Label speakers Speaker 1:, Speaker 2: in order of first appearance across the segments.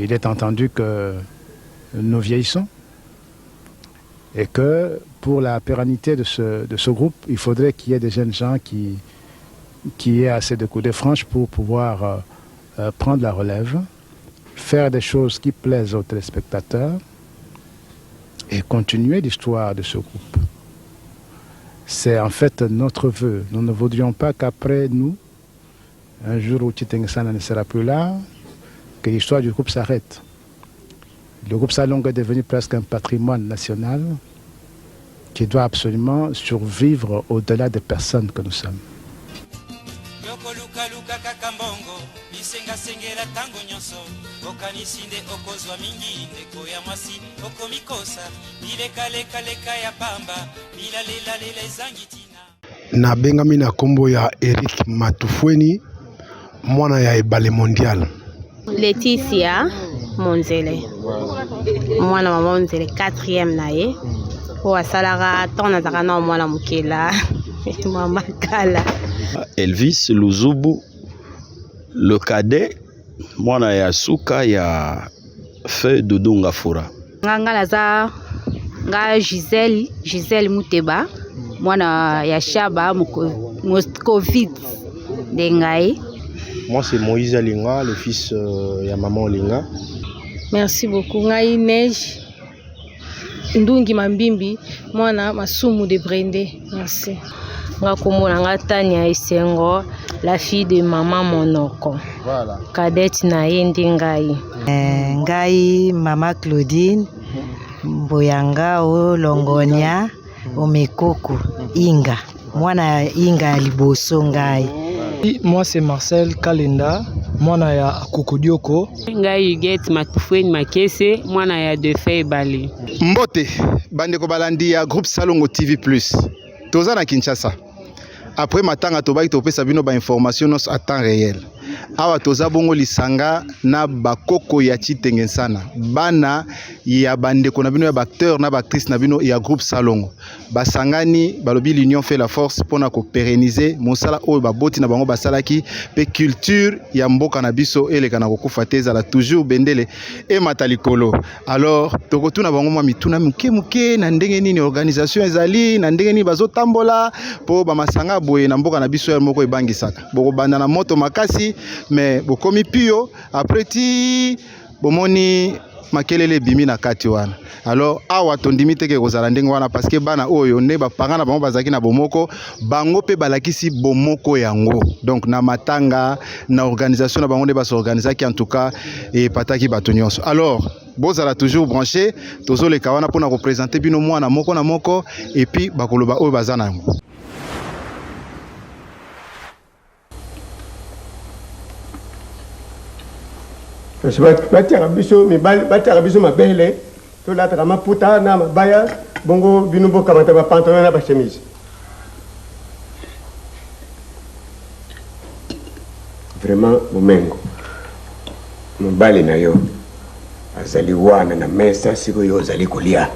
Speaker 1: il est entendu que nous vieillissons et que pour la pérennité de ce groupe, il faudrait qu'il y ait des jeunes gens qui aient assez de coups de franche pour pouvoir prendre la relève, faire des choses qui plaisent aux téléspectateurs et continuer l'histoire de ce groupe. C'est en fait notre vœu. Nous ne voudrions pas qu'après nous, un jour où Chiteng-Sana ne sera plus là, que l'histoire du groupe s'arrête. Le groupe Salongo est devenu presque un patrimoine national qui doit absolument survivre au-delà des personnes que nous sommes.
Speaker 2: Na bengami na kombo ya Eric Matufweni, mwana ya ebale mondial.
Speaker 3: Laetitia Monzele, mwana wa Monzele 4e na ye. O asalaka tona zakana mwana mukela mama kala.
Speaker 4: Elvis Luzubu, le cadet, mwana ya suka ya Feu Dodonga Fura.
Speaker 3: Ngala za nga Giselle Muteba, mwana ya Shaba Moscovite de ngai.
Speaker 5: Moi c'est Moïse Alinga, le fils ya maman Olinga.
Speaker 6: Merci beaucoup. Ngai Neige Ndungi Mambimbi, mwana Masumu de Brende. Merci.
Speaker 7: Nga komona nga Tania Esengo, la fille de maman Monoko.
Speaker 5: Voilà.
Speaker 7: Cadette na ye ndi ngai.
Speaker 8: Ngai mama Claudine Mboyanga o Longonia o Mekoko Inga. Mwana Inga liboso ngai.
Speaker 9: Moi c'est Marcel Kalenda, mwana ya Kokodioko.
Speaker 10: Ngai Huguette Matufweni Makese, mwana ya Defei Bali.
Speaker 11: Mbote bandeko balandi ya groupe Salongo TV+. Toza na Kinshasa. Après matanga tobaki topesa bino ba information à temps réel. Awa toza bongo lisanga na bakoko ya Chiteng-Sana. Bana ya bandeko na bino ya acteur na actrice na bino ya groupe Salongo. Basangani balobi l'union fait la force pona ko pérenniser mosala oyo baboti na bango basalaki pe culture ya mboka na biso eleka na kokufa te ezala toujours bendele e matalikolo. Alors tokotuna bango mwa mituna muke na ndenge nini organisation ezali na ndenge nini bazotambola po ba masanga boye na mboka na biso ya moko ebangisaka. Boko banda na moto makasi mais bokomi pio après ti bomoni makelele bimi na kati wana. Alors awa tondimi teke kozala ndenge wana parce que bana oyo ne bapanga na bango bazaki na bomoko bango pe balakisi bomoko yango. Donc na matanga na organisation na bango ne baso organisaki en tout cas et pataki bato nyonso. Alors bozala toujours branché tozo le kawana pona représenter bino mwana moko na moko et puis bakoloba oyo bazana yango.
Speaker 12: Batiaka biso mabele tolataka maputa na mabaya bongo bino bokamata bapantalon na bachemise. Vraiment momengo mobali na yo azali wana na mesa siko yo azali kolia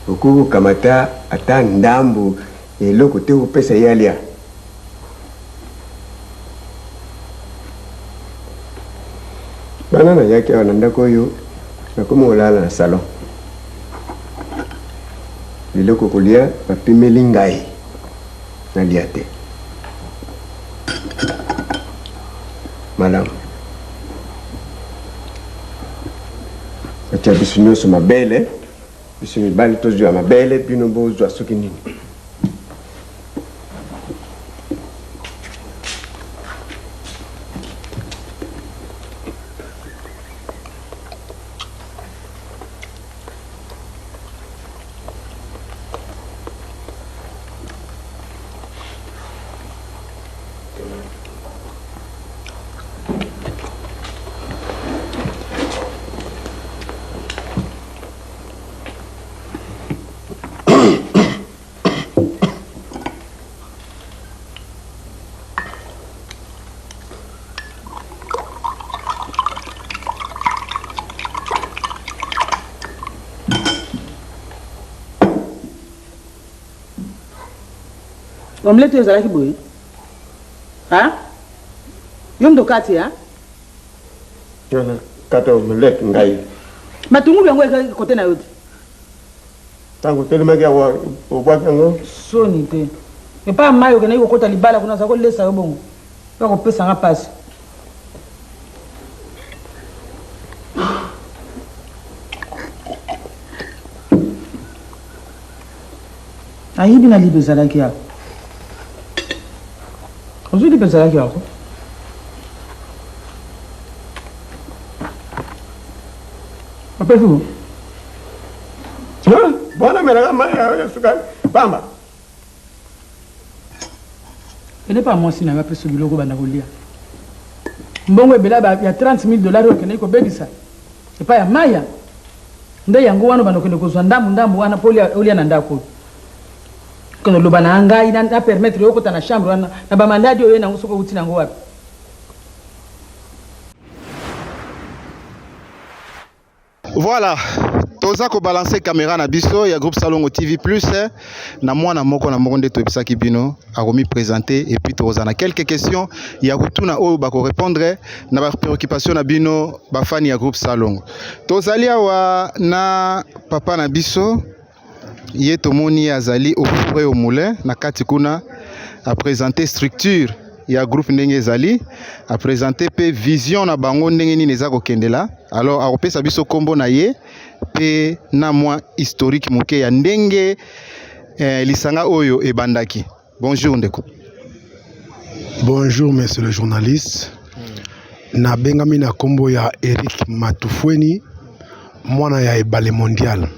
Speaker 12: okuku kamata ata ndambu eloko te upesa yalia. Bana na yake wananda koyo na kumolala na salon. Biloko kolia bapimeli ngai na liate. Madame. Acha biso nyonso mabele. Biso mibali tozwa mabele bino bozwa soki nini.
Speaker 13: Omelette ezalaki boye. Ha? Yom dokati ha?
Speaker 12: Yona. kata omelette ngai.
Speaker 13: Matungu yango eka côté na yote.
Speaker 12: Tango telemaki awa obwaki yango.
Speaker 13: Soni te. Et pas mayo kena yoko kota libala kuna sako lesa yo bongo. Ba ko pesa nga passe. Ayibi na libe zalaki ya. Ozo libe zalaki ya ko. Apa tu?
Speaker 12: Bona mera ma suka pamba.
Speaker 13: Elle n'est pas moi si n'a pas ce biloko bana kolia. Mbongo ebela ba ya $30,000 okene ko bebisa. Et pas ya maya. Nde yango wana bana kende ko ndambu wana poli olia na ndako. Kono loba na ngai na permettre yoko ta na chambre wana na ba mandadi oyo na ngusoko uti nango wapi.
Speaker 11: Voilà, toza ko balancer caméra na biso ya groupe Salongo TV Plus na mwana moko na mokonde to ebisaki bino akomi présenter et puis toza na quelques questions ya kutuna oyo ba ko répondre na ba préoccupation na bino ba fani ya groupe Salongo. Tozali awa na papa na biso ye tomoni azali au fourré au moulin na kati kuna a présenter structure ya groupe ndenge ezali a présenter pe vision na bango ndenge nini eza kokendela. Alors akopesa biso kombo na ye pe na mwa historique moke ya ndenge lisanga oyo ebandaki. Bonjour ndeko.
Speaker 2: Bonjour monsieur le journaliste. Na bengami na kombo ya Eric Matufweni, mwana ya Ebale Mondial.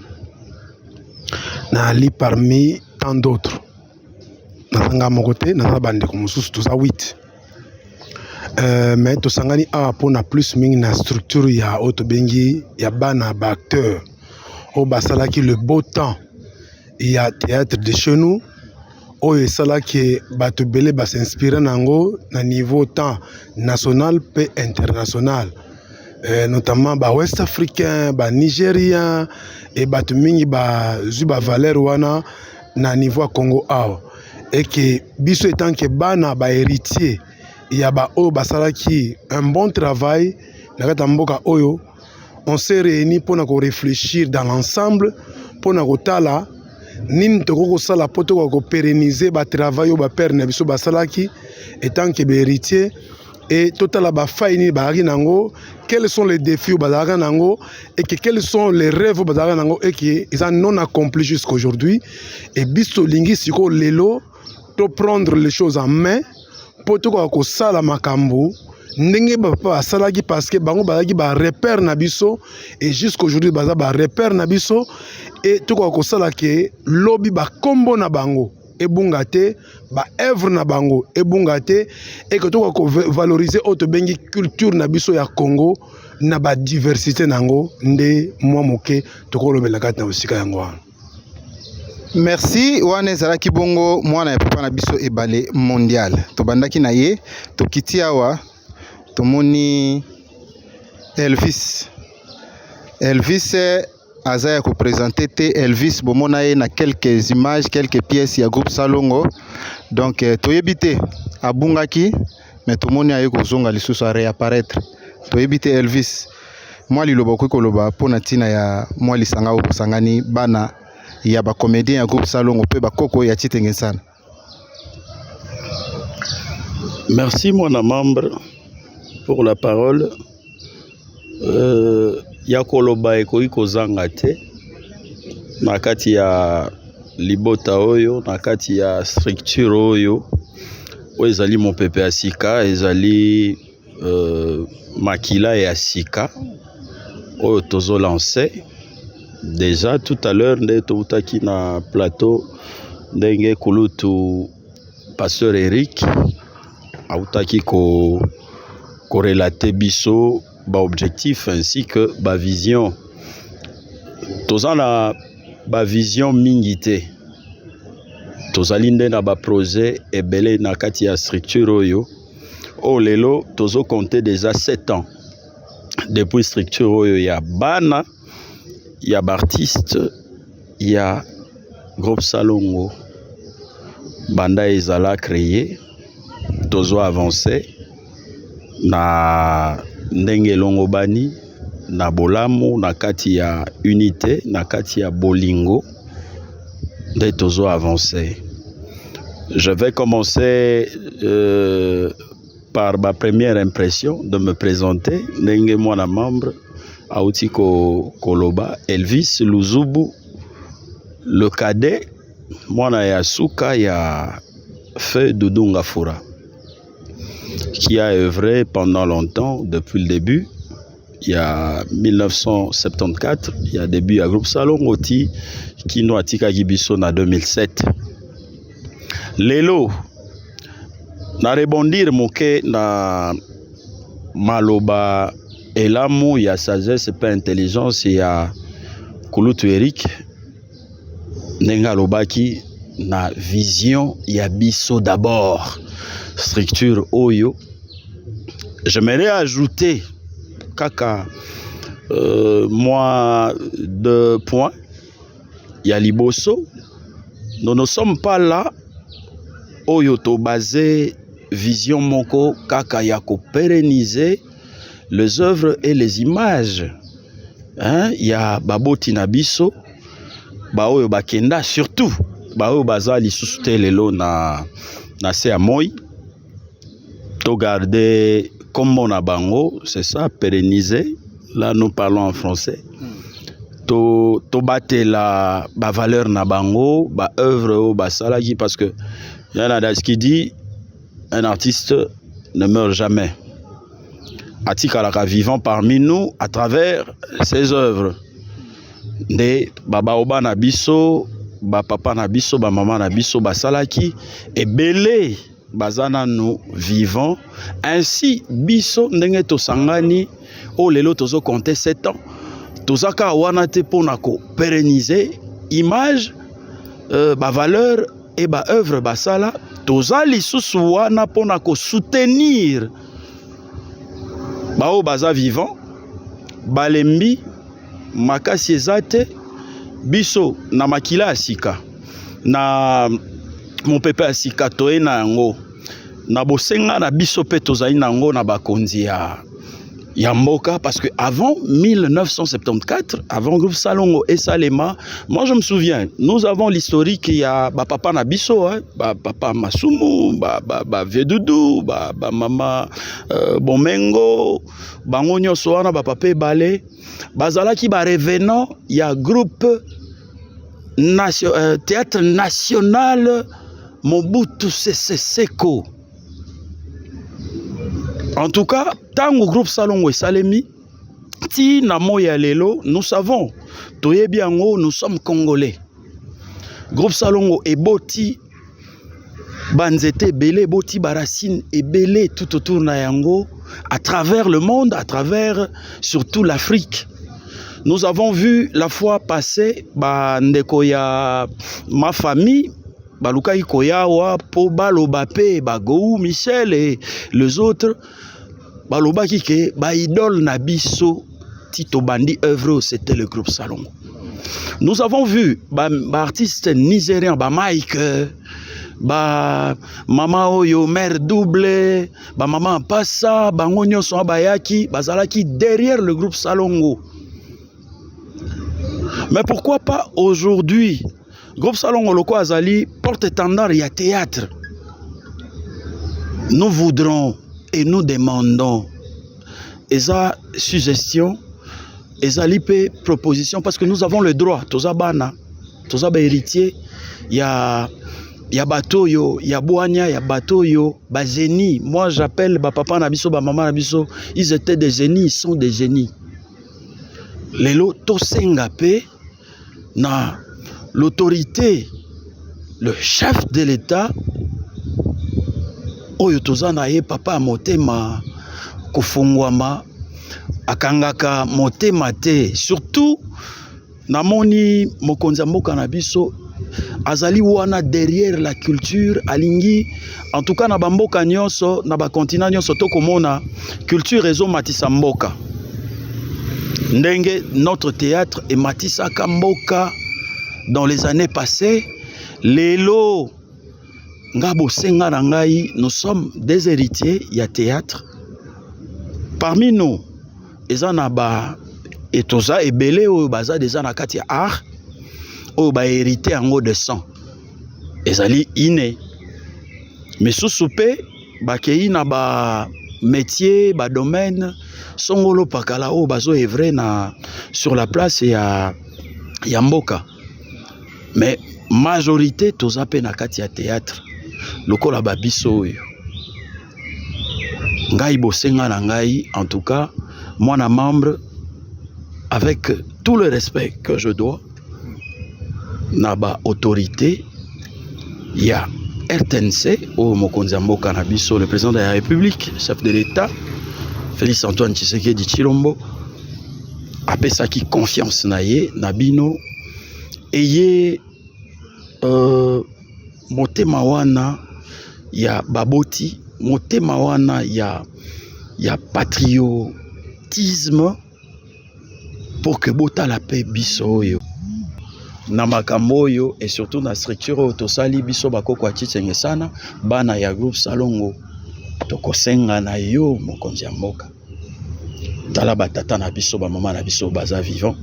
Speaker 2: Na ali parmi tant d'autres. Nazanga mokote na bande ko mususu toza 8. Mais tosangani a pona plus mingi na structure ya autobengi ya bana ba acteur au basalaki le beau temps il y a théâtre de chez nous au esalaki bato belé ba s'inspirer nango na niveau temps national pe international, notamment ba ouest africain, ba nigérien et bato mingi ba zuba valeur wana na niveau Congo awa et que biso étant que bana ba héritier il y a oyo basalaki un bon travail na kata mboka oyo. On s'est réunis pour réfléchir dans l'ensemble pour kotala nini toko sala poto ko pérenniser ba travail ba père na biso basalaki étant que héritier et total ba faini ba nango, quels sont les défis ba nango et que quels sont les rêves ba nango et qui ils ont non accompli jusqu'aujourd'hui et biso lingi siko lelo to prendre les choses en main poto ko sala makambo ndenge ba salaki parce que bango bazaki ba repère na biso et jusqu'aujourd'hui baza ba repère na biso et to ko sala ke lobby ba kombo na bango ebunga te ba œuvre na bango ebunga te et que to ko valoriser auto bengi culture na biso ya Congo na ba diversité nango nde mwa moke to ko lobela kata na usika yango.
Speaker 11: Merci wana ezalaki bongo mwana ya papa na biso Ebale Mondial. Tobandaki na ye tokiti awa tomoni Elvis aza ko présenter te Elvis bomona ye na quelques images, quelques pièces ya groupe Salongo. Donc toyebite abungaki mais tomoni aye ko zonga lisusu a réapparaître. Toyebite Elvis moi liloba ko koloba pona tina ya moi lisanga o sangani bana ya ba comédien ya groupe Salongo pe ba koko ya chitenge sana.
Speaker 4: Merci mon membre pour la parole. Ya koloba eko ikozanga te na kati ya libota oyo na kati ya structure oyo ezali mon pepe ya sika ezali makila ya sika oyo tozo lancer. Déjà tout à l'heure nde toutaki na plateau ndenge kulutu pasteur Eric autaki ko relater biso ba objectif ainsi que ba vision. Tozana ba vision mingi te. Tozali nde na ba projet ebele na kati ya structure oyo. O lelo tozo compter déjà 7 ans depuis structure oyo ya bana. Il y a artiste, il y a groupe Salongo, banda ezala créé, tozo avancé na ndenge longo bani na bolamu na kati ya unité na kati ya bolingo nde tozo avancer. Je vais commencer par ma première impression de me présenter. Ndenge mwana membre auti koloba Elvis Luzubu, le cadet mwana ya suka ya Feu Doudou Ngafura, qui a œuvré pendant longtemps depuis le début. Il y a 1974, il y a début à groupe Salongo ti Kino Atika Gibiso na 2007. Lelo na rebondir moke na maloba elamu ya sagesse pe intelligence ya Kulutu Eric nenga lobaki na vision ya biso d'abord structure oyo. J'aimerais ajouter kaka moi 2 points. Ya liboso, nous ne sommes pas là oyo to basé vision moko kaka ya ko pérenniser les œuvres et les images. Hein, ya baboti na biso ba oyo bakenda surtout ba oyo bazali susute lelo na se amoy to garder comme on a bango, c'est ça, pérenniser. Là nous parlons en français. To bate la ba valeur na bango, ba œuvre au ba salagi, parce que il y en a qui dit un artiste ne meurt jamais. Atikalaka vivant parmi nous à travers ses œuvres. De baba oba na biso, ba papa na biso, ba maman na biso, ba salaki et belé bazana nous vivants. Ainsi biso ndenge to sangani o lelo tozo compter 7 ans. Tozaka wana te pona ko pérenniser image ba valeur et ba œuvre ba sala toza lisusu wana pona ko soutenir ba o baza vivant balembi makasi ezate biso na makila asika na mon pepe asika toye na yango na bosenga na biso pe tozali nango na bakonzi ya mboka, parce que avant 1974, avant groupe Salongo et Salema, moi je me souviens, nous avons l'historique, il y a papa Nabiso, hein, papa Masumu, Vieux Doudou, maman Bomengo, Bangonyo Soana, papa Balé, bazala qui ba revenant, il y a groupe théâtre national Mobutu Sese Seko. En tout cas, tant au groupe Salongo et Salemi, ti na moya lelo, nous savons, toye biango, nous sommes congolais. Groupe Salongo et Boti, Banzete, Belé, Boti, Barasine et Belé tout autour na yango, à travers le monde, à travers surtout l'Afrique. Nous avons vu la fois passée, Ndekoya, ma famille, Baluka Ikoyawa, Po Baloba Pe, Bagou, Michel et les autres, Baloba Kike, Baidol Nabiso, Tito Bandi œuvre, c'était le groupe Salongo. Nous avons vu artistes nigériens, Mike, Mama Oyo, Mère Double, Mama Passa, Bangonyo Soabayaki, Bazalaki derrière le groupe Salongo. Mais pourquoi pas aujourd'hui? Groupe Salongo Loko Azali porte-étendard, il y a théâtre. Nous voudrons et nous demandons esa suggestion, esa lipe proposition, parce que nous avons le droit. Toza bana, toza ba héritier, il y a bateau yo, il y a boania, il y a bateau yo, ba génie. Moi j'appelle ba papa nabiso, ba maman nabiso, ils étaient des génies, ils sont des génies. Lelo to sengape na l'autorité, le chef de l'État, oyo tozana ye papa motema kufungwama akangaka motema te, surtout namoni mokonzi mboka na biso azali wana derrière la culture alingi, en tout cas na bamboka nyonso na ba continent nyonso tokomona culture ezo matisa mboka ndenge notre théâtre et matisa mboka. Dans les années passées, lelo ngabo senga nangai, nous sommes des héritiers, il y a théâtre. Parmi nous, ezanaba et toza ebele oyo baza déjà na kati ya art oyo ba hérité yango de sang ezali ine mais sous-soupé bakei na ba métier ba domaine songolo pakala oyo bazo evrer na sur la place ya mboka mais majorité toza pe na kati ya théâtre lokola babiso oyo ngai bosenga na ngai en tout cas moi na membre avec tout le respect que je dois na ba autorité ya RTNC au mokonzi ya mboka na biso le président de la République chef de l'État Félix Antoine Tshisekedi Tshilombo apesaki confiance na ye na bino eye motema wana ya baboti motema wana ya patriotisme pour que botala pe biso oyo na makambo oyo et surtout na structure oyo tosali biso bakoko atitenge sana bana ya groupe Salongo tokosenga na yo mokonzi ya mboka tala batata na biso ba mama na biso baza vivant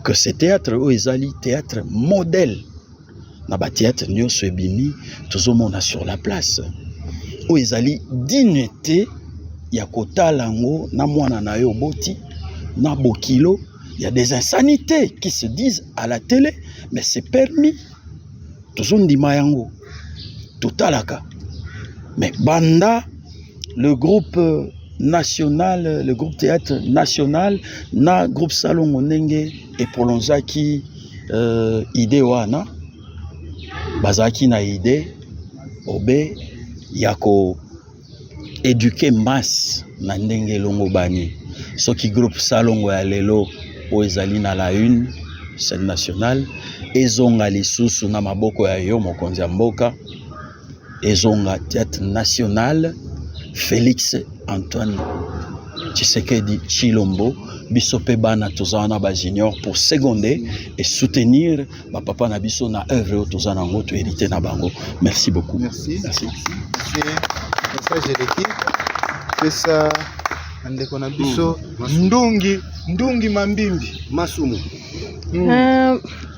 Speaker 4: que ce théâtre oyo ezali théâtre modèle na ba théâtre nyonso ebimi tozomona sur la place oyo ezali dignité ya kotala ngo na mwana na yo boti na bokilo. Il y a des insanités qui se disent à la télé, mais c'est permis. Tozondi mayango, totalaka. Mais banda, le groupe national, le groupe théâtre national, na groupe Salon Onenge et Prolonzaki idée wana, bazaki na idée, obe yako éduquer masse na ndenge longo bani. Ce qui groupe Salongo ya lelo o ezali na la une scène nationale ezonga lisusu na maboko ya yo mokonzi ya mboka ezonga théâtre national Félix Antoine Tshisekedi Tshilombo biso pe bana tozana ba junior pour seconder et soutenir ba papa na biso na œuvre tozana ngo to hérité na bango. Merci beaucoup.
Speaker 11: Merci. Merci. C'est message de l'équipe. C'est ça. Andeko na biso ndungi mambimbi masumu.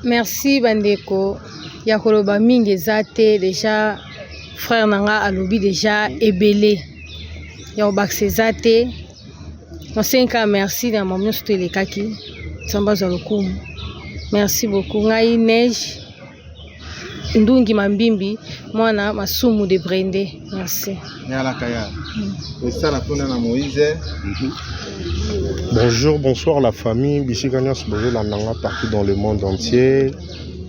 Speaker 6: Merci bandeko ya koloba mingi ezate déjà frère nanga alobi déjà ebele ya obakse ezate nosenka merci na mamu nyonso toelekaki samba za lokumu. Merci beaucoup ngai Neige ndungi mambimbi mwana masumu de Brende. Merci.
Speaker 5: Bonjour, bonsoir la famille. Bisikanyas bonjour la nanga partout dans le monde entier.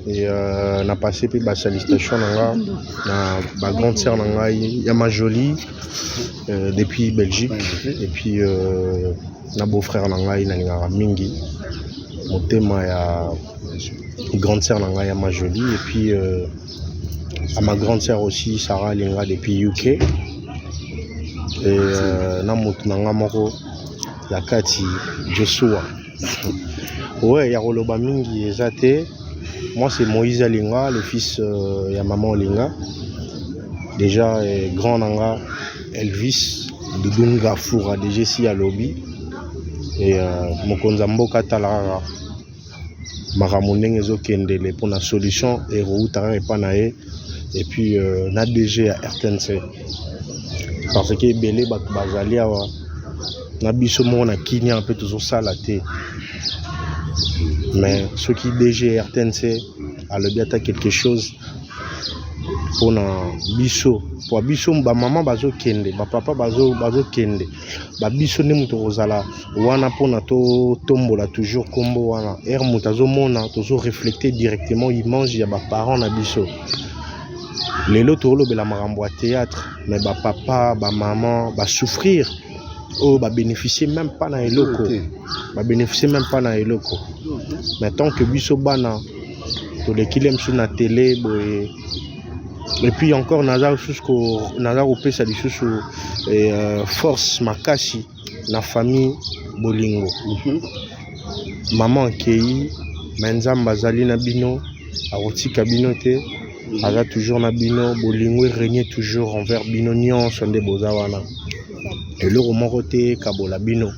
Speaker 5: Et on a passé par la salutation na ma grande sœur nanga Yama Jolie depuis Belgique et puis na beau-frère nanga Nanga Mingi. Mon thème ya grande sœur nanga Yama Jolie et puis à ma grande sœur aussi Sarah Linga depuis UK. Et namoto nanga moko ya kati Joshua. Ouais, ya roloba mingi ezate. Moi c'est Moïse Linga, le fils ya maman Linga. Déjà grand nanga Elvis Dudunga Foura DGC à lobby. Et mokonza mboka talara maramoneng ezokendele pour la solution et routara pas nae et puis na DG à RTNC. Parce que belé bazali awa na biso mona kini un peu toujours ça la té mais ce qui DG RTNC a le bien quelque chose pour na biso pour biso ba maman bazo kende ba papa bazo kende ba biso ne muto kozala wana pona to tombola toujours kombo wana er mutazo mona toujours refléter directement image ya ba parents na biso. Les lots la marambo à théâtre, mais bah papa, bah maman, bah souffrir, oh bah bénéficier même pas dans les locaux, bah bénéficier même pas dans les locaux. Mais tant que biso bana, tous les kilomètres sur la télé, et puis encore nazar jusqu'au nazar au pesa sous et force makashi, la famille bolingo. Maman kei, menzamba zali na bino, aroti kabinote. Aza toujours na bino bolingo régner toujours envers bino nyonso nde bozawana et le moko te kabola bino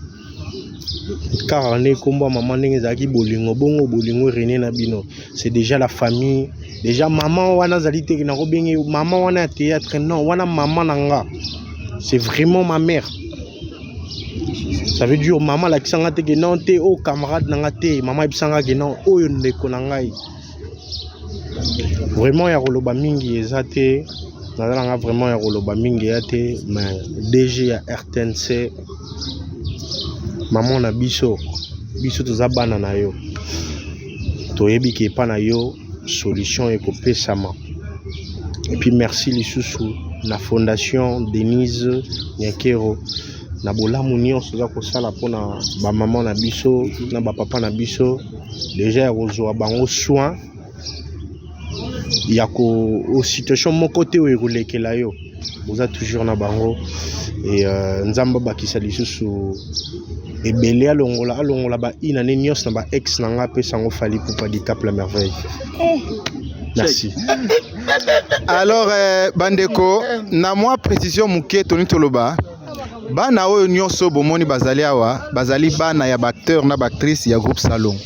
Speaker 5: car ne komba maman ndenge zaki bolingo bongo bolingo René na bino c'est déjà la famille déjà maman wana zali te na robengi maman wana ya théâtre non wana maman nanga c'est vraiment ma mère. Ça veut dire maman la kisanga te non te o camarade nanga te maman ibisanga ke non oyo ndeko nangai. Vraiment ya roloba mingi ezate nazalanga vraiment ya roloba mingi yate mais DG ya RTNC maman na biso toza bana na yo toyebi ke pa na yo solution ekopesama. Et puis merci lisusu na fondation Denise Nyakero na bolamu nyonso za kosala mpona bamama na biso na bapapa na biso déjà ya kozwa bango soin ya ko situation moko te oyo ekolekela yo oza toujours na bango et nzamba bakisa lisusu ebele alongola ba ina ne nyonso na ba ex na nga apesa yango fali pupa di Cap la Merveille. Merci.
Speaker 11: Alors bandeko na mwa précision muke toni toloba bana oyo nyonso bomoni bazali awa bazali bana ya acteur na actrice ya groupe Salon.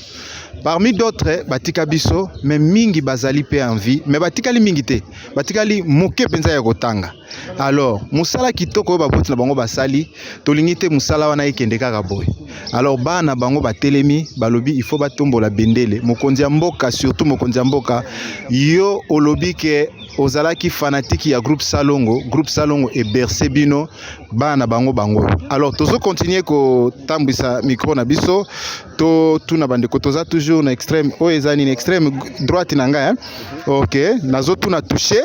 Speaker 11: Parmi d'autres batika biso mais mingi bazali pe en vie mais batikali mingi te batikali moke penza ya kotanga. Alors musala kitoko ba boti na bango basali tolingi te musala wana ikende kaka boy. Alors bana bango batelemi balobi il faut batombola bendele mokonzi ya mboka surtout mokonzi ya mboka yo olobi ke ozalaki fanatique ya groupe Salongo et bercé bino bana bango. Alors tozo continuer ko tambisa micro na biso to tuna bandeko toza toujours na extrême o ezani na extrême droite na nga hein. OK nazo tuna toucher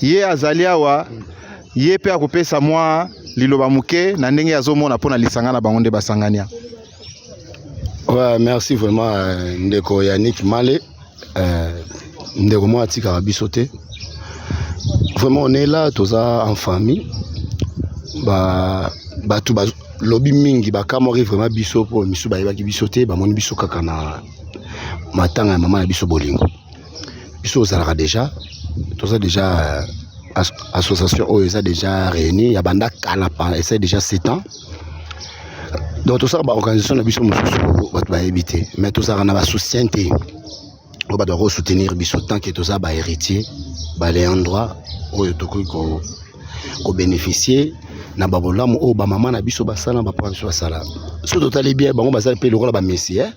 Speaker 11: ye azali awa ye pe akopesa mwa liloba muke na ndenge azomona pona lisanga na bango nde basangania.
Speaker 2: Ouais, merci vraiment ndeko Yannick Malé ndeko mo atika biso te. Vraiment on est là toza en famille batu lobi mingi bakamori vraiment biso po misu bayebaki biso te bamoni biso kaka na matanga ya mama na biso bolingo biso ozalaka déjà toza déjà association oyo eza déjà réunie ya banda kala pa essaie déjà 7 ans donc toza ba organisation na biso mosusu batu bayebi te mais toza na ba soutien te o ba doit soutenir biso tant que toza ba héritier ba les endroits oyo tokoki ko bénéficier na babolamu o ba mama na biso basala ba papa biso basala so totali bien bango basala pe lokola ba messieurs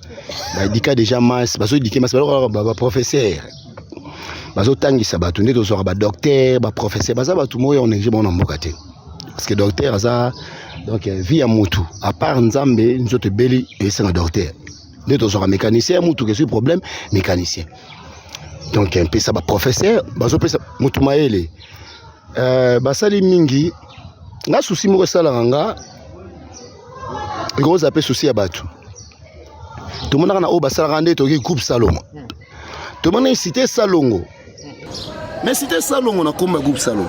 Speaker 2: ba dika déjà mas baso dike mas ba professeur baso tangisa batu nde tozora ba docteur ba professeur baza batu moyo on néglige bona mboka te parce que docteur aza donc vie ya mutu à part nzambe nzoto beli et c'est un docteur nde tozora mécanicien mutu que ce problème mécanicien donc un peu ça ba professeur baso pesa mutu maele basali mingi nga souci moko sala nga gros appel souci ya batu tout monde na o basala rande to ki groupe Salongo tout monde cité Salongo mais cité Salongo na komba groupe Salongo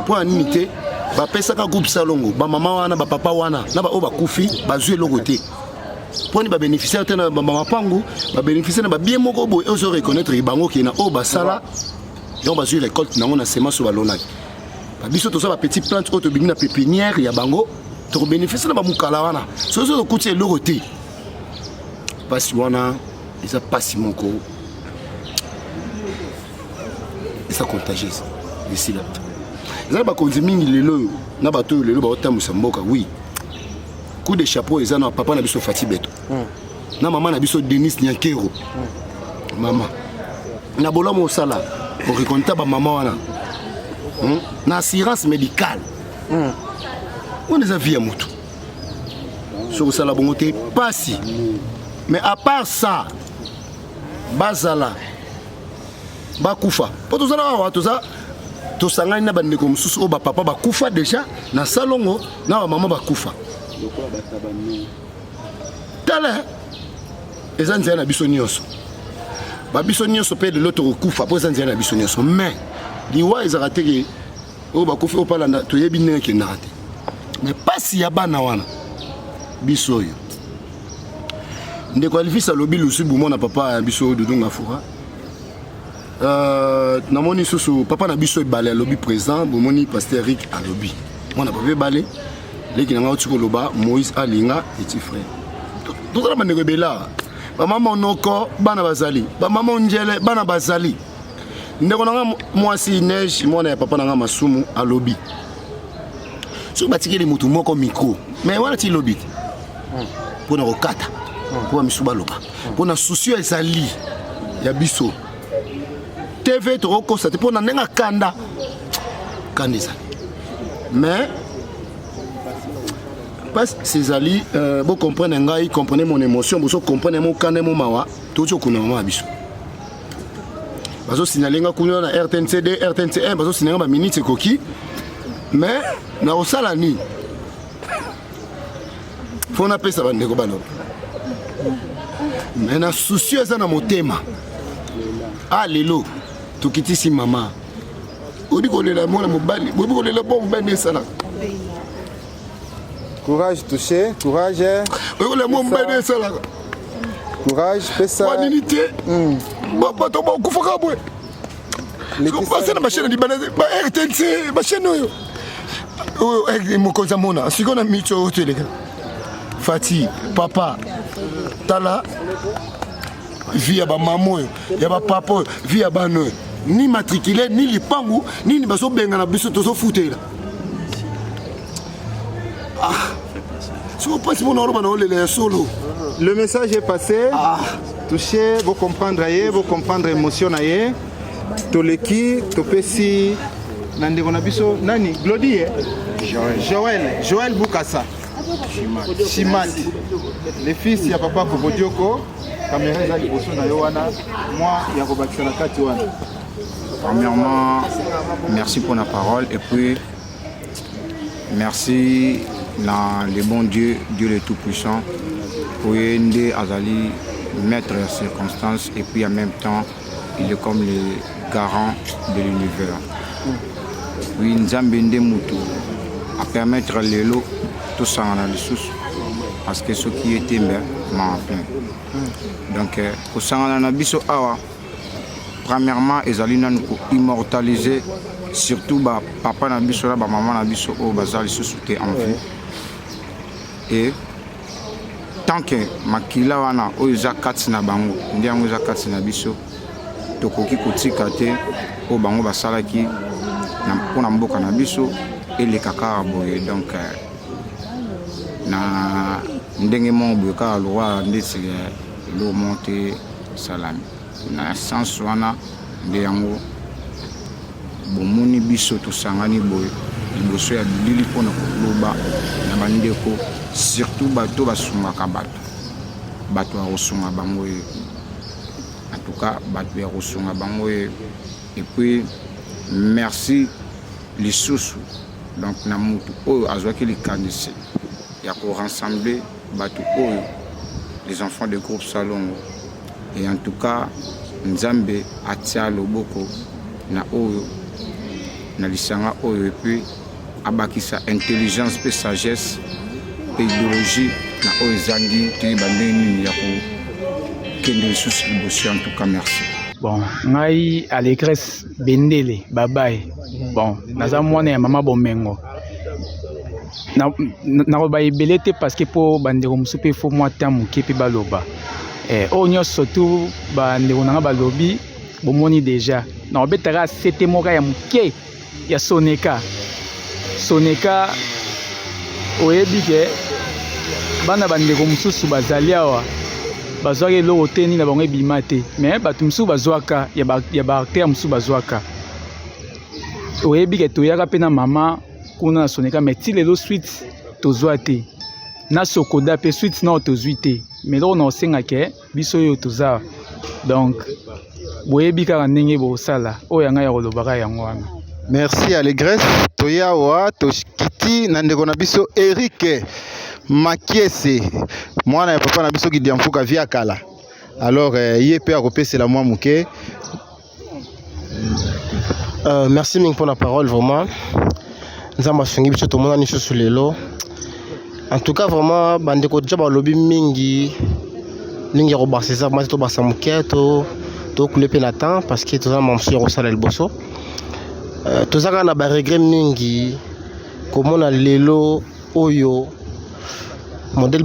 Speaker 2: pour animité ba pesa ka groupe Salongo ba mama wana ba papa wana na ba o ba kufi ba zue logo te pour ni ba bénéficiaire te na ba mama pangu ba bénéficiaire na ba bien moko bo e so reconnaître bango ki na o basala donc ba zue récolte na ngona semence so ba lonaki biso to sa petite plante auto bingina pépinière ya bango to bénéficier na ba mukala wana so so ko tie logo te parce wana isa pasi moko isa contagieuse ici là za ba konzimingi lelo na bato lelo ba otamusa mboka oui coup de chapeau isa na papa na biso Fati Beto na maman na biso Denise Nyakero maman na bolamu osala pour reconnaître ba maman wana na assurance médicale on les a vu à mutu sur ça la bonté passi mais à part ça bazala bakufa po to zala wa to za to sangani na bandeko mususu o ba papa bakufa déjà na Salongo na ba mama bakufa tala ezanzana na biso nyonso ba biso nyonso pe de l'autre kufa po ezanzana na biso nyonso mais liwa ezaka teke o bakufi o pala to yebi ndenge ke narate mais pasi ya bana wana biso yo ndeko alifisa lobi lusubu mona papa biso Dudunga Fura namoni susu papa na biso ebale lobi président bomoni pasteur Rick alobi mona papa ebale
Speaker 14: leki nanga otiko loba Moïse alinga petit frère tout la bande rebela ba mama noko bana bazali ba mama njele bana bazali ndeko nanga mwasi neige mwana ya papa nanga masumu alobi so batikeli mutu moko micro mais wana ti lobi pona kokata pour misuba loba pona souci ezali ya biso TV to constate pona nenga kanda kandisa mais parce que ces alliés vous comprenez ngai comprenez mon émotion vous comprenez mon kande mon mawa tout ce qu'on a ma biso bazo signaler nga kuna na RTNC2 RTNC1 bazo signaler ba minute koki mais na osala ni faut na pesa bande ko balo mais na soucieux ça na motema ah lelo tukitisi mama odi ko lela mona mobali bobi ko lela bon bande sala
Speaker 15: courage touché courage
Speaker 14: oui le mot bande sala
Speaker 15: courage pesa
Speaker 14: wanité ba to ba kufaka bwe ko passer na machine di bana ba RTNC machine yo mokonza mona sikona micho otelega Fati papa tala via ba mamo ya ba papa via ba no ni matriculé ni lipangu ni baso benga na biso tozo futela ah si vous pensez mon roba na le solo
Speaker 15: le message est passé touché vous comprendre émotion aye toleki topesi nandeko na biso nani Glodie Joël Bukasa Chimati les fils ya papa Kobodioko caméra za liboso na yo wana moi ya kobakisa na kati wana.
Speaker 16: Premièrement, merci pour la parole et puis merci le bon Dieu, Dieu le Tout-Puissant, pour aider Azali mettre les circonstances et puis en même temps, il est comme le garant de l'univers. Oui, Nzambende Moutou à permettre les lots tout ça en a sous parce que ce qui était m'a plein. Donc, pour ça on a biso awa. Premièrement, Ezali nan ko immortaliser surtout ba papa na biso la ba maman na biso o bazali sous-souté en vie. Et tant que makila wana o iza kati na bango, ndiango iza kati na biso tokoki kotika te o bango basalaki na pona mboka na biso et les kaka boye donc na ndenge mo boye ka loi ndetse lo monter salami na sens wana nde yango bomoni biso tosangani boye liboso ya bilili mpona koloba na bandeko surtout bato basungaka bato ya kosunga bango ye en tout cas bato ya kosunga bango ye et puis merci lisusu donc na mutu oyo azwaki likanisi ya korassembler bato oyo les enfants de groupe Salongo. Et en tout cas, Nzambe atia loboko na oyo na lisanga oyo et puis abakisa intelligence et sagesse et idéologie na oyo zangi tili bandeni ya ko kende sous libosi. En tout cas, merci.
Speaker 9: Bon, ngai Allégresse Bendele babaye. Bon, naza mwana ya mama Bomengo. Na roba ebelete parce que po bandeko musupe fo mwa tamu kepi baloba. Oh nyonso surtout bandeko nanga balobi bomoni déjà na obetaka sete moka ya muke ya Soneka oyebi ke bana bandeko mususu bazali awa bazwaki eloko te nini na bango ebima te mais bato mosusu bazwaka ya baacteur mosusu bazwaka oyebi ke toyaka mpe na mama kuna na Soneka mais ti lelo suite tozwa te na sokoda mpe suite na tozwi te mais loko na osengaka biso oyo toza donc boyebi kaka ndenge bosala oyo yanga ya kolobaka yango wana.
Speaker 11: Merci Allégresse toyawa toshikiti na ndeko na biso Eric Makiese mwana ya papa na biso kidiamfuka via kala alors ye pe akopesela mwa muke.
Speaker 5: Merci mingi pour la parole vraiment nzamba songi biso tomona ni sur lelo. En tout cas vraiment bandeko déjà balobi mingi ningi ko baseza ma to basa muketo to kulepe na temps parce que toza mamsi ko sala liboso tozaka na ba regret mingi komona lelo
Speaker 17: oyo modèle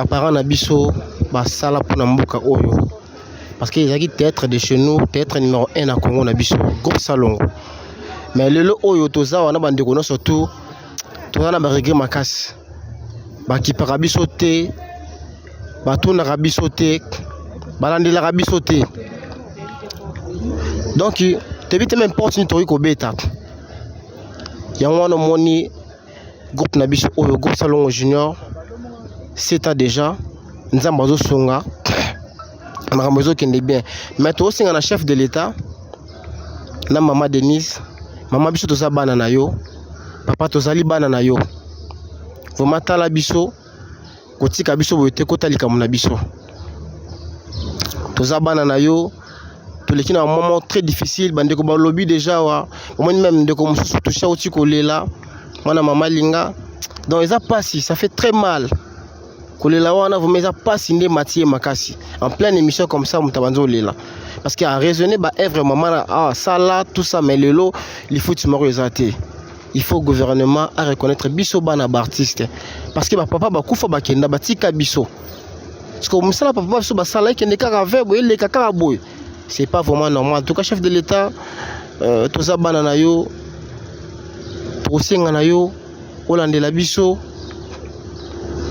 Speaker 17: parents na biso basala pour mboka oyo parce que ezaki théâtre de chez nous, théâtre numéro 1 na Congo na biso groupe Salongo. Mais lelo oyo toza wana bandeko no surtout toza na regret makasi bakipaka biso te batunaka biso te balandelaka biso te. Donc tebite même porte ni tori kobeta yango wana moni groupe na biso oyo groupe Salongo Junior 7 ans déjà nzamba zo songa makambo ezokende bien. Mais tosinga na chef de l'état na mama Denise, mama biso toza bana na yo, papa tozali bana na yo, vraiment tala biso kotika biso boyete kotalika mona biso toza bana na yo. Toleki na un moment très difficile bandeko ba lobby déjà wa moment même ndeko mususu touché oti kolela mwana mama linga. Donc ça passe, ça fait très mal kolela wana vous meza passe ndé Mathieu Makasi en pleine émission comme ça mutabanzo lela parce qu'il a raisonné ba œuvre maman ça là tout ça mais lelo il faut timoro ezate. Il faut gouvernement à reconnaître biso bana artiste parce que ba papa ba kufa ba kenda batika biso parce que musala papa biso ba sala kende kaka verbe ele kaka boy. C'est pas vraiment normal. En tout cas, chef de l'État, tout ça banana yo, tosinga na yo, olande la biso.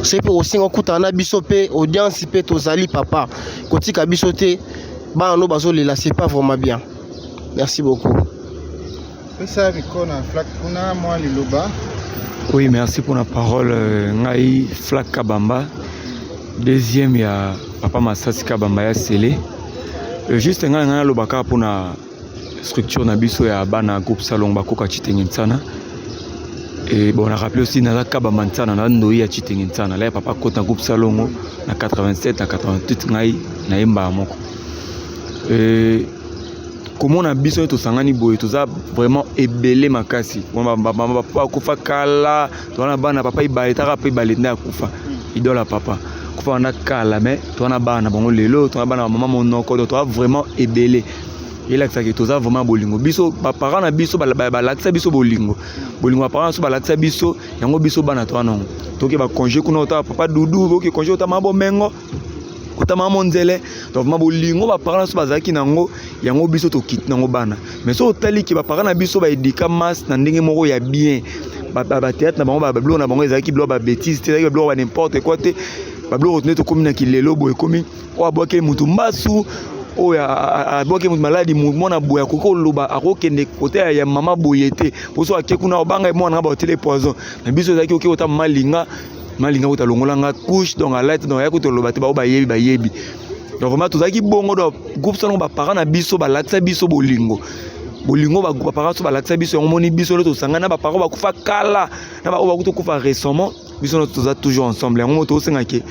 Speaker 17: C'est pour aussi on kuta na biso pe audience pe tozali papa. Kotika biso te, ba no bazo lela c'est pas vraiment bien. Merci beaucoup.
Speaker 9: Oui, merci pour la parole. Ngai Flak Kabamba. Deuxième, il y a Papa Massasi Kabamba ya Sele. Juste ngana lobaka pour na structure na biso ya bana groupe Salongo bakoka chitengensana. Et bon on a rappelé aussi na Kabamba Ntsana na ndoi ya chitengensana. Là papa kota groupe Salongo na 87 na 88 ngai na yemba moko. Comment on a biso to sangani boy to za vraiment ebele makasi. Papa kufa kala to na bana papa ibaleta papa ibalenda kufa. Idole papa. On a kala mais toi na bana bango lelo toi na bana maman monoko toi vraiment ebelé il a que ça que toi vraiment bolingo biso ba parents na biso ba lakisa biso bolingo ba parents so ba lakisa biso yango biso bana toi non to ke ba congé kuna ta papa dudu ke congé ta mabo mengo kota mama nzele donc ma bolingo ba parents so bazaki nango yango biso to kit nango bana mais so tali ki ba parents na biso ba edika mas na ndenge moko ya bien ba théâtre na bango ba blo na bango ezaki blo ba bêtise te blo ba n'importe quoi te bablo retenir to komina kilelo boy komi o aboke mutu mbasu o ya aboke mutu maladi mona boya koko loba akokende côté ya mama boyete poso akekuna obanga mona ba tele poison na biso zaki oke ota malinga ota longolanga couche donc à light donc ya ko to loba te ba yebi donc vraiment to zaki bongo do groupe Salongo ba parents na biso ba lakisa biso bolingo ba parents so ba lakisa biso ngomoni biso lo to sangana ba parents ba kufa kala na ba kuto kufa récemment biso nous sommes toujours ensemble on moto senga ke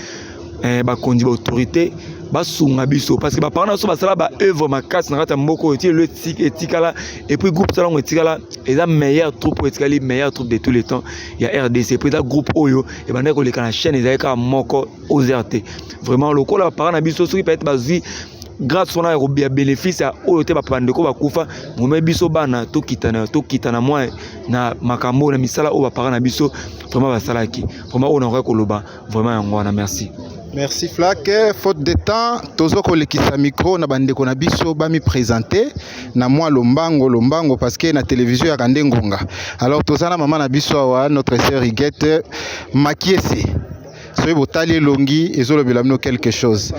Speaker 9: ba kondi ba autorité ba sunga biso parce que ba parents so ba sala ba œuvre makasi na kata mboko eti le etikala et puis groupe Salongo etikala et la meilleure troupe etikali meilleure troupe de tous les temps il y a RDC puis la groupe oyo et ba ndeko le kana chaîne ezaka moko OZRT vraiment le ko la parents na biso so peut être bazui grâce à un bénéfice à oyote bapandeko bakufa ngome biso bana to kitana moi na makambo na misala o bapara na biso vraiment basalaki vraiment on aurait koloba vraiment yango na merci.
Speaker 11: Merci Flak, faute de temps tozo kolekisa micro na bandeko na biso ba mi présenter na moi lombango parce que na télévision ya Kande Ngonga. Alors tozana maman na biso wa notre sœur Iguette Makiese. Soy botali longi ezolobela mino quelque chose.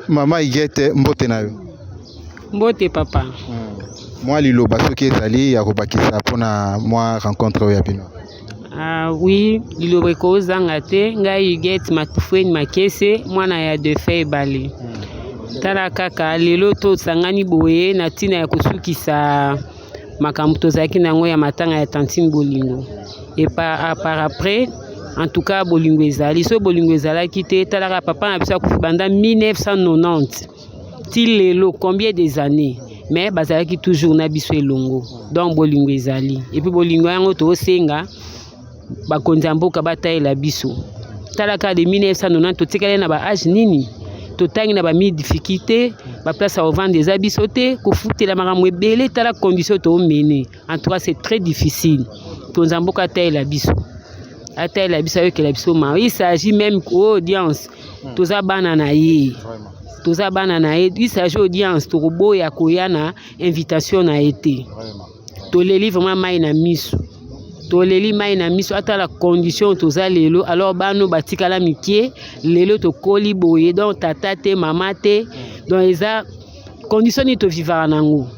Speaker 11: Maman Iguette mbote na yo.
Speaker 10: Mbote papa.
Speaker 11: Moi liloba soki ezali ya kobakisa pona moi rencontre ya bino.
Speaker 10: Ah oui, liloba ko zanga te ngai Iguette Matufweni Makese mwana ya de fei bali. Tala kaka lelo to sangani boye na tina ya kusukisa makambo tozaki nango ya matanga ya Tantine Bolingo. Et par après en tout cas bolingo ezali so bolingo ezalaki te talaka papa na biso kufibanda 1990 til lelo combien des années mais bazalaki toujours na biso elongo donc bolingo ezali et puis bolingo yango to senga bakonza mboka bataela biso talaka de 1990 totikale na ba âge nini totangi na ba mi difficulté ba place à vendre des abiso te ko futela makambo ebele tala condition to mene en tout cas c'est très difficile konza mboka taela biso atala biso ayokela biso mawa. Il s'agit même audience toza bana na ye toza bana na ye. Il s'agit audience tokoboya koya na invitation na été toleli vraiment mai na miso toleli mai na miso ata la condition toza lelo alors bano batikala mikie lelo tokoli boye donc tata te mama te donc eza condition ni to vivara nango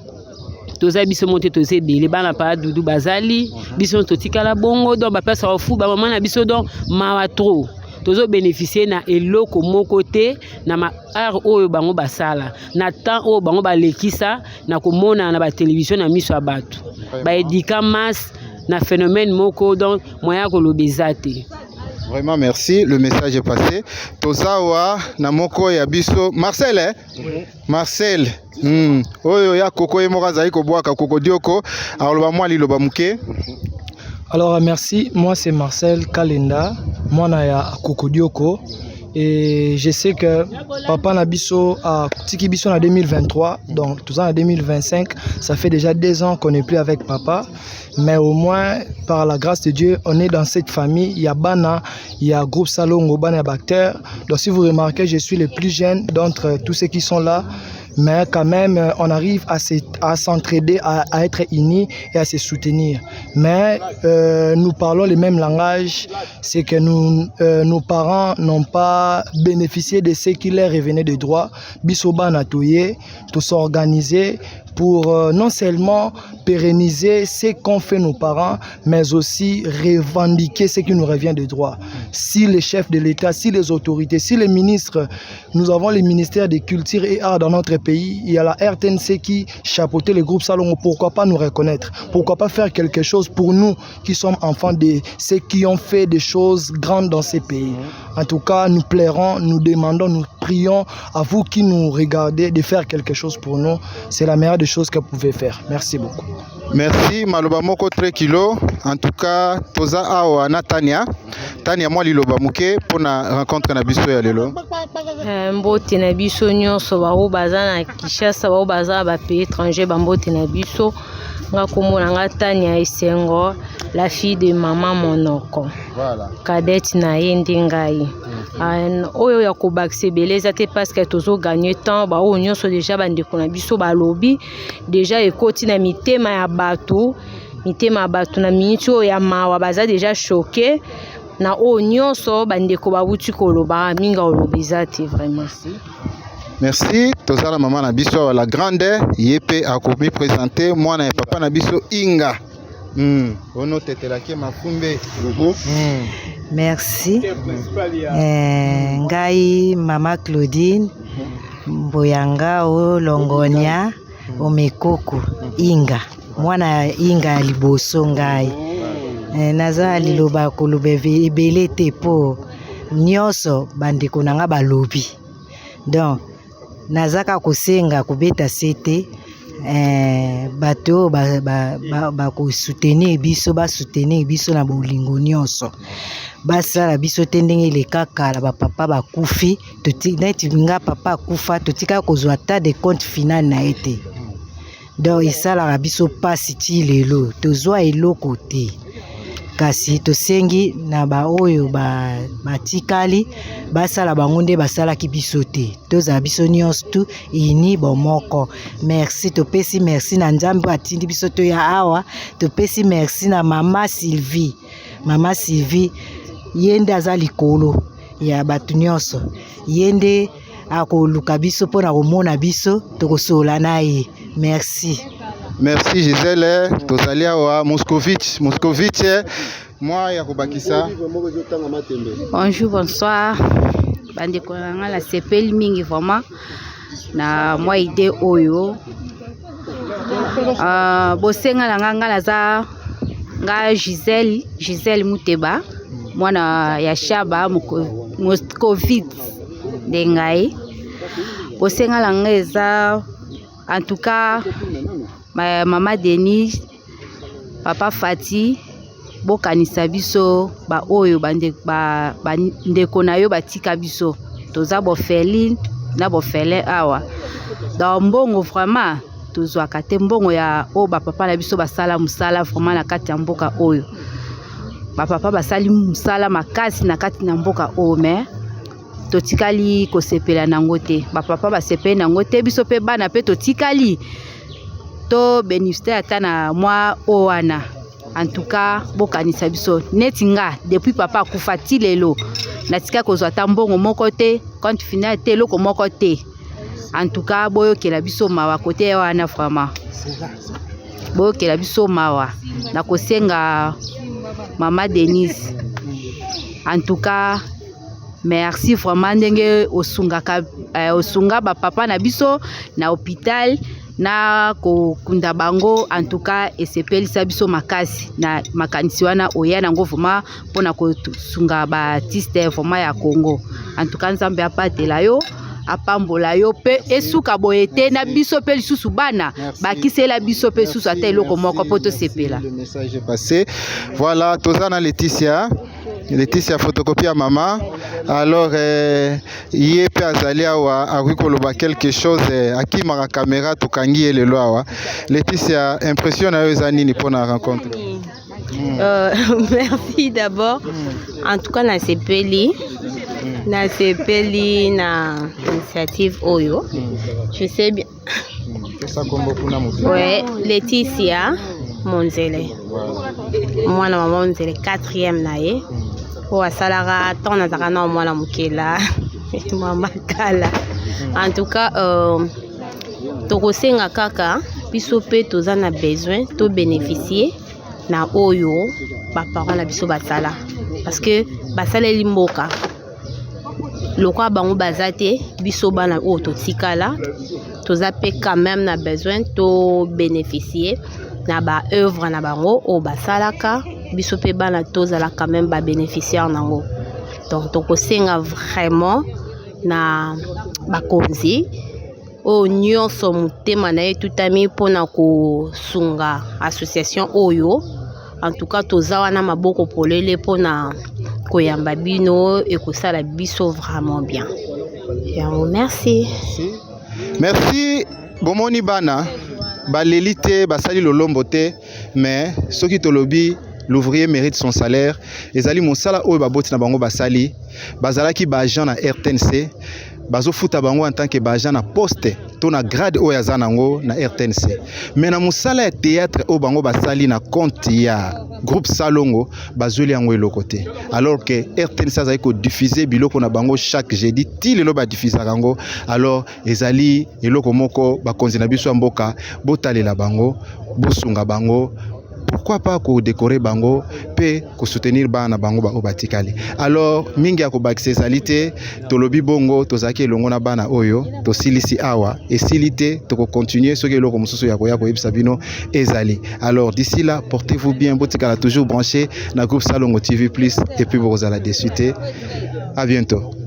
Speaker 10: toza biso monte toza ebele bana pa dudu bazali biso totikala bongo donc bapesa ofu ba mama na biso donc mawa trop tozo bénéficier na eloko moko te na ma art oyo bango basala na temps oyo bango balekisa na komona na ba télévision na miso abatu ba edika masse na phénomène moko donc moyen kolobeza te.
Speaker 15: Vraiment merci, le message est passé. Tozawa na moko ya biso Marcel Marcel oyo ya koko emoka zai ko boaka koko dioko aloba mwa liloba muke.
Speaker 18: Alors merci, moi c'est Marcel Kalenda, moi na Kokodioko et je sais que papa Nabiso a Tiki Biso en 2023, donc tout ça en 2025, ça fait déjà 2 ans qu'on n'est plus avec papa, mais au moins par la grâce de Dieu, on est dans cette famille, il y a Bana, il y a groupe Salongo, Bana Bacter, donc si vous remarquez, je suis le plus jeune d'entre tous ceux qui sont là. Mais quand même, on arrive à s'entraider, à être unis et à se soutenir. Mais nous parlons le même langage, c'est que nos parents n'ont pas bénéficié de ce qui leur revenait de droit. Bisoba Natoye, tout s'organiser pour non seulement pérenniser ce qu'ont fait nos parents, mais aussi revendiquer ce qui nous revient de droit. Si les chefs de l'État, si les autorités, si les ministres, nous avons les ministères de culture et art dans notre pays, il y a la RTNC qui chapeautait le groupe Salongo, pourquoi pas nous reconnaître? Pourquoi pas faire quelque chose pour nous qui sommes enfants de ceux qui ont fait des choses grandes dans ces pays? En tout cas, nous plairons, nous demandons, nous prions à vous qui nous regardez de faire quelque chose pour nous. C'est la meilleure des choses que vous pouvez faire. Merci beaucoup.
Speaker 15: Merci Maloba Moko Tre Kilo. En tout cas, Toza Awa na Tania moi liloba muke pour na rencontre na biso ya lelo.
Speaker 7: Mbote na biso nyonso bao baza na Kinshasa bao baza ba pays étranger ba mbote na biso nga komona nga Tania Esengo, la fille de maman Monoko. Voilà. Cadette na yende ngai. Oyo ya ko bakse beleza te parce que tozo gagner temps ba o nyonso déjà bande ko na biso ba lobby déjà ekoti na mitema ya bato na miniti oyo ya mawa baza déjà choqué na o nyonso bande ko ba buti ko loba minga olobeza te vraiment.
Speaker 15: Merci. Tozala maman na biso la grande yepe a komi présenter moi na papa na biso Inga. Ono tetelaki mafumbe.
Speaker 8: Merci. Ngai mama Claudine Mboyanga o Longonia o Mekoko Inga. Mwana Inga liboso ngai. Naza liloba koloba ebele te po nyonso bandeko nanga balobi. Donc nazaka kosenga kubeta sete bato ba ko soutenir biso na bolingo nyonso basala biso te ndenge le kaka ba papa bakufi neti nga papa akufa totika kozwa ta de compte final na ete donc esala biso pasi ti lelo tozwa eloko te kasi tosengi na ba oyo batikali basala bango nde basalaki biso te tozala biso nyonso tu ini bomoko. Merci topesi merci na Nzambe atindi biso to ya awa topesi merci na mama Sylvie yende aza likolo ya bato nyonso yende akoluka biso mpona komona biso tokosola na ye. Merci
Speaker 15: Gisèle, tozali awa Moscovitch moi ya kobakisa.
Speaker 3: Bonjour, bonsoir. Bandeko nanga la sepeli mingi vraiment na moi idée oyo. Bosenga nanga laza nga Gisèle Muteba mwana ya Shaba Moscovitch dengai. Bosenga nanga eza en tout cas maman Denise, papa Fati, bokanisa biso ba oyo ndeko na yo batika biso toza bofeline na bofele awa donc mbongo vraiment tozwaka te mbongo ya o ba papa na biso basala musala vraiment na kati ya mboka oyo bapapa basali musala makasi na kati na mboka oyo me totikali kosepela nango te bapapa basepeli nango te biso mpe bana mpe totikali to bénéficier ata na mwa oyo wana en tout cas bokanisa biso neti nga depuis papa akufa ti lelo natika kozwa ata mbongo moko te compte final te eloko moko te en tout cas boyokela biso mawa kote wana vraiment boyokela biso mawa na kosenga mama Denise en tout cas merci vraiment ndenge osunga bapapa na biso na hôpital na kokunda bango en tout cas esepelisa biso makasi na makanisi wana oya nango vraiment mpona kosunga baartiste vraiment ya Congo en tout cas nzambe apatela yo apambola yo pe esuka boye te na biso pe lisusu bana bakisela biso pe lisusu ata eloko moko po tosepela.
Speaker 11: Le message est passé. Voilà, tozana Laetitia photocopie à maman. Alors yé pe azali awa akikoloba quelque chose akima caméra tokangi ele loa. Laetitia, impression na yo ezani ni pona rencontre.
Speaker 7: Merci d'abord. En tout cas na sepeli na initiative Oyo. Je sais bien. Ouais, Laetitia Monzele. Moi na maman Monzele 4e na ye. O asalara ton azaka na mwana mukela. Mama kala. En tout cas tokosenga kaka biso pe toza na besoin to bénéficier na oyo ba parents na biso basala parce que basala limboka lokwa bango bazate biso bana o totikala toza pe quand même na besoin to bénéficier na ba œuvre na bango o basalaka biso pe bana tozala quand même ba bénéficiaire nango donc tokosenga vraiment na bakonzi o nyonso motema na ye tutami mpona kosunga association oyo en tout cas toza wana maboko polele mpona koyamba bino ekosala biso vraiment bien. Merci.
Speaker 11: Merci bomoni bana baleli te basali lolombo te mais soki tolobi l'ouvrier mérite son salaire ezali mosala oyo baboti na bango basali bazalaki ba agent na RTNC bazofuta bango en tant que ba agent na poste to na grade oyo aza nango na RTNC mais na mosala ya théâtre oyo bango basali na compte ya groupe Salongo bazoli yango eloko te alors que RTNC azali ko diffuser biloko na bango chaque jeudi ti lelo ba diffuser yango alors ezali eloko moko bakonzi na biso ya mboka botalela bango bosunga bango. Pourquoi pas décorer bango pe ko soutenir bana bango ba obatikali. Alors mingi akobakisa ezalité tolobi bongo tozaki elongo na bana oyo to silisi awa et silité to continuer ce que eloko mususu ya koya ko yebisa bino ezali. Alors d'ici là portez-vous bien botikala toujours branché na groupe Salongo TV+ et puis vous allez désuiter. À bientôt.